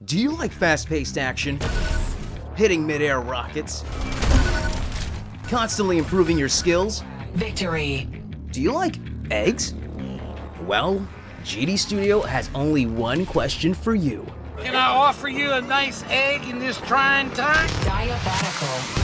Do you like fast-paced action? Hitting mid-air rockets? Constantly improving your skills? Victory. Do you like eggs? Well, GD Studio has only one question for you. Can I offer you a nice egg in this trying time? Diabotical.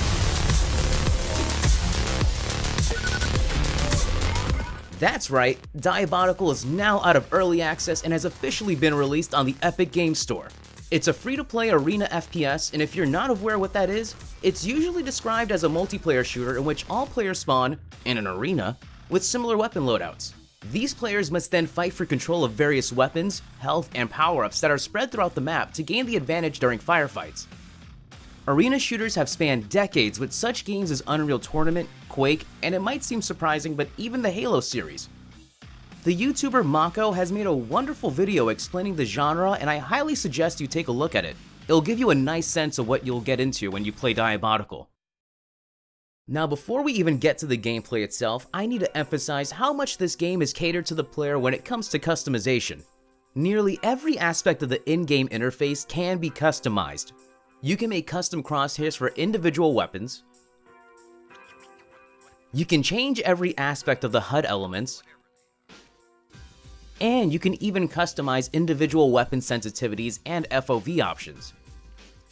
That's right, Diabotical is now out of early access and has officially been released on the Epic Games Store. It's a free-to-play arena FPS, and if you're not aware what that is, it's usually described as a multiplayer shooter in which all players spawn in an arena with similar weapon loadouts. These players must then fight for control of various weapons, health, and power-ups that are spread throughout the map to gain the advantage during firefights. Arena shooters have spanned decades with such games as Unreal Tournament, Quake, and it might seem surprising, but even the Halo series. The YouTuber Mako has made a wonderful video explaining the genre, and I highly suggest you take a look at it. It'll give you a nice sense of what you'll get into when you play Diabotical. Now, before we even get to the gameplay itself, I need to emphasize how much this game is catered to the player when it comes to customization. Nearly every aspect of the in-game interface can be customized. You can make custom crosshairs for individual weapons. You can change every aspect of the HUD elements. And you can even customize individual weapon sensitivities and FOV options.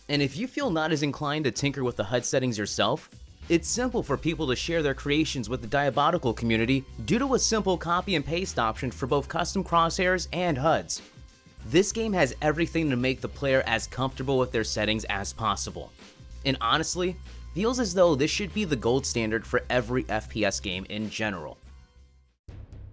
And if you feel not as inclined to tinker with the HUD settings yourself, it's simple for people to share their creations with the Diabotical community due to a simple copy and paste option for both custom crosshairs and HUDs. This game has everything to make the player as comfortable with their settings as possible. And honestly, feels as though this should be the gold standard for every FPS game in general.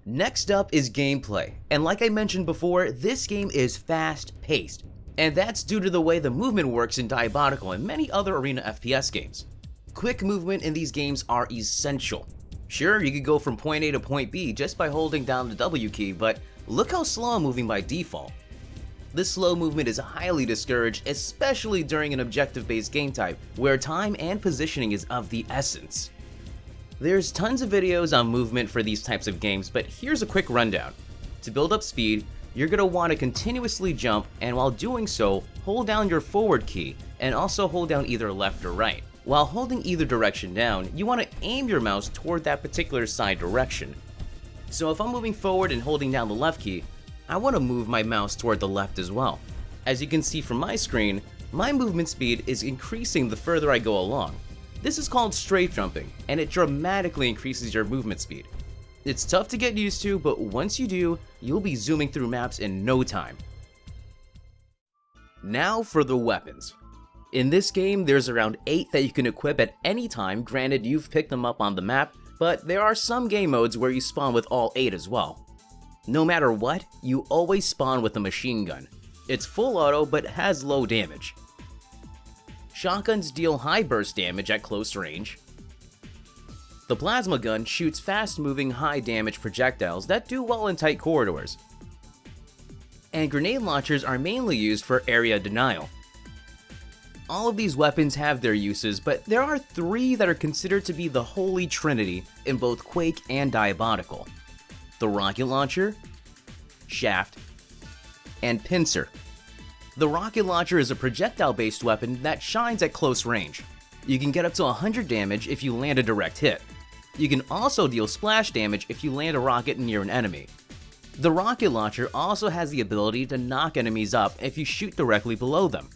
Next up is gameplay, and like I mentioned before, this game is fast-paced, and that's due to the way the movement works in Diabotical and many other arena FPS games. Quick movement in these games are essential. Sure, you could go from point A to point B just by holding down the W key, but look how slow I'm moving by default. This slow movement is highly discouraged, especially during an objective-based game type, where time and positioning is of the essence. There's tons of videos on movement for these types of games, but here's a quick rundown. To build up speed, you're going to want to continuously jump, and while doing so, hold down your forward key, and also hold down either left or right. While holding either direction down, you want to aim your mouse toward that particular side direction. So if I'm moving forward and holding down the left key, I want to move my mouse toward the left as well. As you can see from my screen, my movement speed is increasing the further I go along. This is called strafe jumping, and it dramatically increases your movement speed. It's tough to get used to, but once you do, you'll be zooming through maps in no time. Now for the weapons. In this game, there's around 8 that you can equip at any time, granted you've picked them up on the map, but there are some game modes where you spawn with all 8 as well. No matter what, you always spawn with a machine gun. It's full auto but has low damage. Shotguns deal high burst damage at close range. The plasma gun shoots fast-moving, high-damage projectiles that do well in tight corridors. And grenade launchers are mainly used for area denial. All of these weapons have their uses, but there are 3 that are considered to be the holy trinity in both Quake and Diabotical: the rocket launcher, shaft, and pincer. The rocket launcher is a projectile-based weapon that shines at close range. You can get up to 100 damage if you land a direct hit. You can also deal splash damage if you land a rocket near an enemy. The rocket launcher also has the ability to knock enemies up if you shoot directly below them.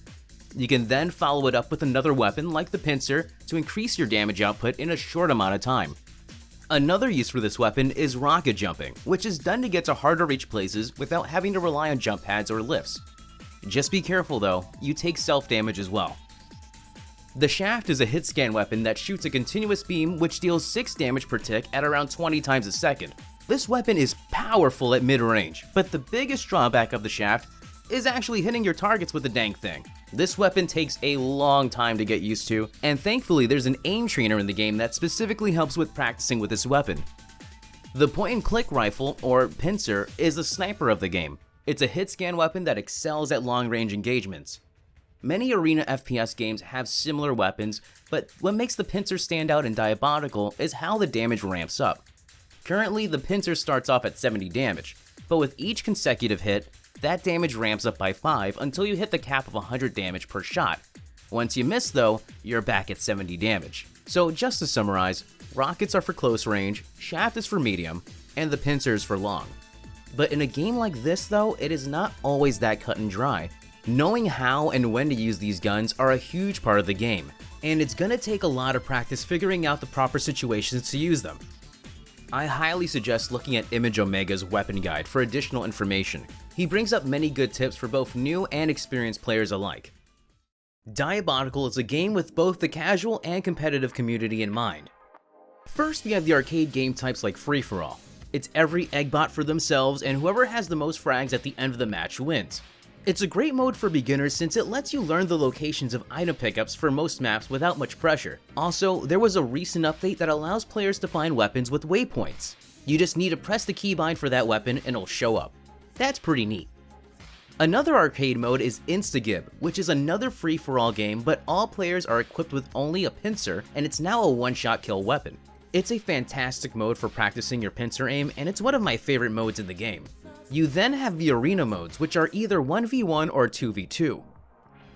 You can then follow it up with another weapon like the pincer to increase your damage output in a short amount of time. Another use for this weapon is rocket jumping, which is done to get to harder reach places without having to rely on jump pads or lifts. Just be careful though, you take self-damage as well. The shaft is a hit scan weapon that shoots a continuous beam which deals 6 damage per tick at around 20 times a second. This weapon is powerful at mid-range, but the biggest drawback of the shaft is actually hitting your targets with the dang thing. This weapon takes a long time to get used to, and thankfully there's an aim trainer in the game that specifically helps with practicing with this weapon. The point-and-click rifle, or pincer, is the sniper of the game. It's a hit-scan weapon that excels at long-range engagements. Many arena FPS games have similar weapons, but what makes the pincer stand out in Diabotical is how the damage ramps up. Currently, the pincer starts off at 70 damage, but with each consecutive hit, That damage ramps up by 5 until you hit the cap of 100 damage per shot. Once you miss though, you're back at 70 damage. So just to summarize, rockets are for close range, shaft is for medium, and the pincer is for long. But in a game like this though, it is not always that cut and dry. Knowing how and when to use these guns are a huge part of the game, and it's gonna take a lot of practice figuring out the proper situations to use them. I highly suggest looking at Image Omega's weapon guide for additional information. He brings up many good tips for both new and experienced players alike. Diabotical is a game with both the casual and competitive community in mind. First, we have the arcade game types like free-for-all. It's every eggbot for themselves, and whoever has the most frags at the end of the match wins. It's a great mode for beginners since it lets you learn the locations of item pickups for most maps without much pressure. Also, there was a recent update that allows players to find weapons with waypoints. You just need to press the keybind for that weapon and it'll show up. That's pretty neat. Another arcade mode is Instagib, which is another free-for-all game, but all players are equipped with only a pincer, and it's now a one-shot kill weapon. It's a fantastic mode for practicing your pincer aim, and it's one of my favorite modes in the game. You then have the arena modes, which are either 1v1 or 2v2.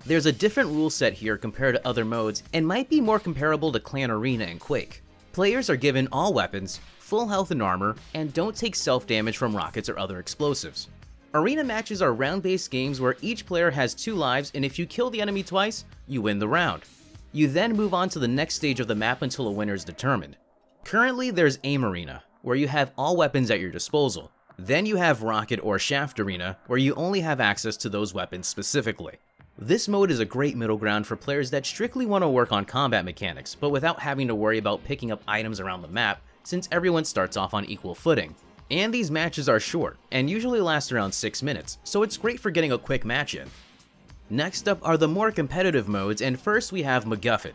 There's a different rule set here compared to other modes, and might be more comparable to Clan Arena and Quake. Players are given all weapons, full health and armor, and don't take self-damage from rockets or other explosives. Arena matches are round-based games where each player has 2 lives, and if you kill the enemy twice, you win the round. You then move on to the next stage of the map until a winner is determined. Currently, there's Aim Arena, where you have all weapons at your disposal. Then you have Rocket or Shaft Arena, where you only have access to those weapons specifically. This mode is a great middle ground for players that strictly want to work on combat mechanics, but without having to worry about picking up items around the map, since everyone starts off on equal footing. And these matches are short, and usually last around 6 minutes, so it's great for getting a quick match in. Next up are the more competitive modes, and first we have MacGuffin.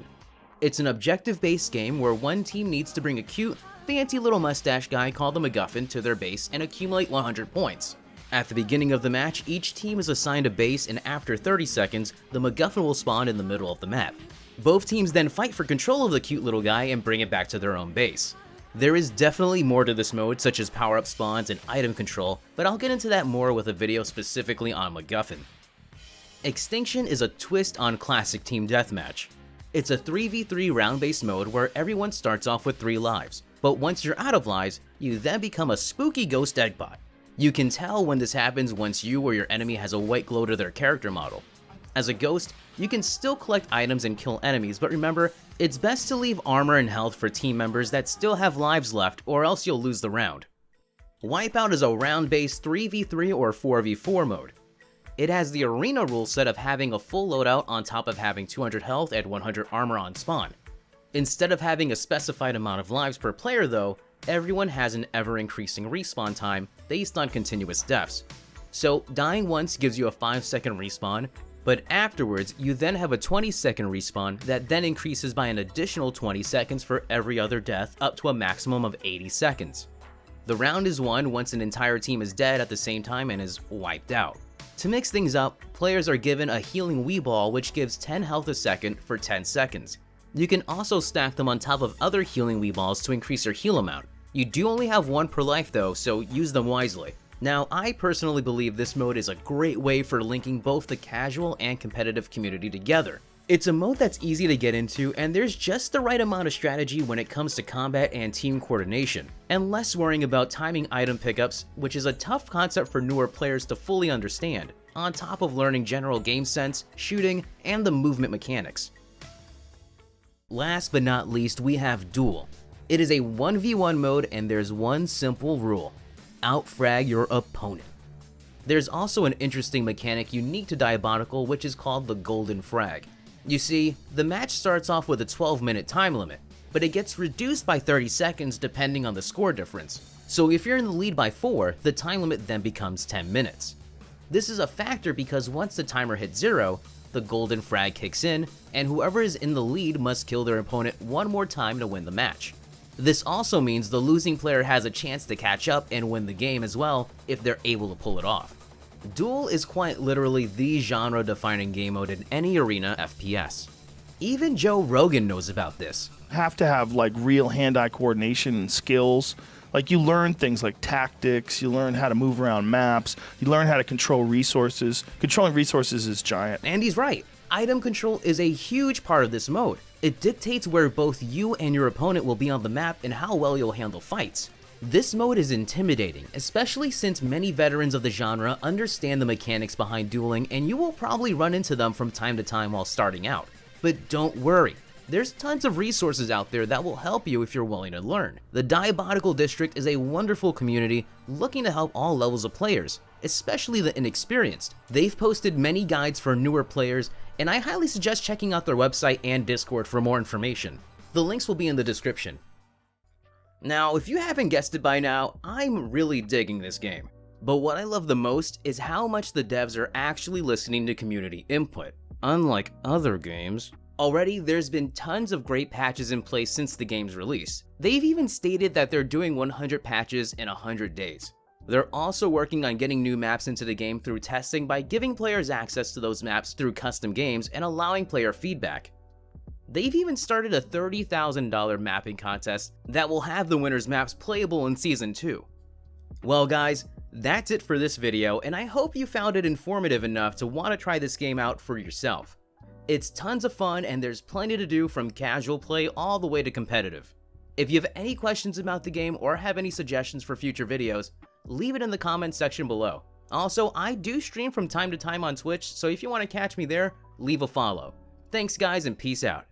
It's an objective-based game where one team needs to bring a cute, fancy little mustache guy called the MacGuffin to their base and accumulate 100 points. At the beginning of the match, each team is assigned a base, and after 30 seconds, the MacGuffin will spawn in the middle of the map. Both teams then fight for control of the cute little guy and bring it back to their own base. There is definitely more to this mode, such as power-up spawns and item control, but I'll get into that more with a video specifically on MacGuffin. Extinction is a twist on classic Team Deathmatch. It's a 3v3 round-based mode where everyone starts off with 3 lives, but once you're out of lives, you then become a spooky ghost eggbot. You can tell when this happens once you or your enemy has a white glow to their character model. As a ghost, you can still collect items and kill enemies, but remember, it's best to leave armor and health for team members that still have lives left, or else you'll lose the round. Wipeout is a round-based 3v3 or 4v4 mode. It has the arena rule set of having a full loadout on top of having 200 health and 100 armor on spawn. Instead of having a specified amount of lives per player though, everyone has an ever-increasing respawn time based on continuous deaths. So dying once gives you a 5-second respawn, but afterwards you then have a 20-second respawn that then increases by an additional 20 seconds for every other death up to a maximum of 80 seconds. The round is won once an entire team is dead at the same time and is wiped out. To mix things up, players are given a healing Wii Ball which gives 10 health a second for 10 seconds. You can also stack them on top of other healing Wii Balls to increase your heal amount. You do only have 1 per life though, so use them wisely. Now, I personally believe this mode is a great way for linking both the casual and competitive community together. It's a mode that's easy to get into, and there's just the right amount of strategy when it comes to combat and team coordination, and less worrying about timing item pickups, which is a tough concept for newer players to fully understand, on top of learning general game sense, shooting, and the movement mechanics. Last but not least, we have Duel. It is a 1v1 mode, and there's one simple rule: outfrag your opponent. There's also an interesting mechanic unique to Diabotical, which is called the golden frag. You see, the match starts off with a 12-minute time limit, but it gets reduced by 30 seconds depending on the score difference. So if you're in the lead by 4, the time limit then becomes 10 minutes. This is a factor because once the timer hits 0, the golden frag kicks in, and whoever is in the lead must kill their opponent one more time to win the match. This also means the losing player has a chance to catch up and win the game as well if they're able to pull it off. Duel is quite literally the genre-defining game mode in any arena FPS. Even Joe Rogan knows about this. Have to have like real hand-eye coordination and skills Like, you learn things like tactics, you learn how to move around maps, you learn how to control resources. Controlling resources is giant. And he's right. Item control is a huge part of this mode. It dictates where both you and your opponent will be on the map and how well you'll handle fights. This mode is intimidating, especially since many veterans of the genre understand the mechanics behind dueling, and you will probably run into them from time to time while starting out. But don't worry. There's tons of resources out there that will help you if you're willing to learn. The Diabotical District is a wonderful community looking to help all levels of players, especially the inexperienced. They've posted many guides for newer players, and I highly suggest checking out their website and Discord for more information. The links will be in the description. Now, if you haven't guessed it by now, I'm really digging this game. But what I love the most is how much the devs are actually listening to community input, unlike other games. Already, there's been tons of great patches in place since the game's release. They've even stated that they're doing 100 patches in 100 days. They're also working on getting new maps into the game through testing by giving players access to those maps through custom games and allowing player feedback. They've even started a $30,000 mapping contest that will have the winner's maps playable in Season 2. Well guys, that's it for this video, and I hope you found it informative enough to want to try this game out for yourself. It's tons of fun, and there's plenty to do from casual play all the way to competitive. If you have any questions about the game or have any suggestions for future videos, leave it in the comments section below. Also, I do stream from time to time on Twitch, so if you want to catch me there, leave a follow. Thanks guys, and peace out.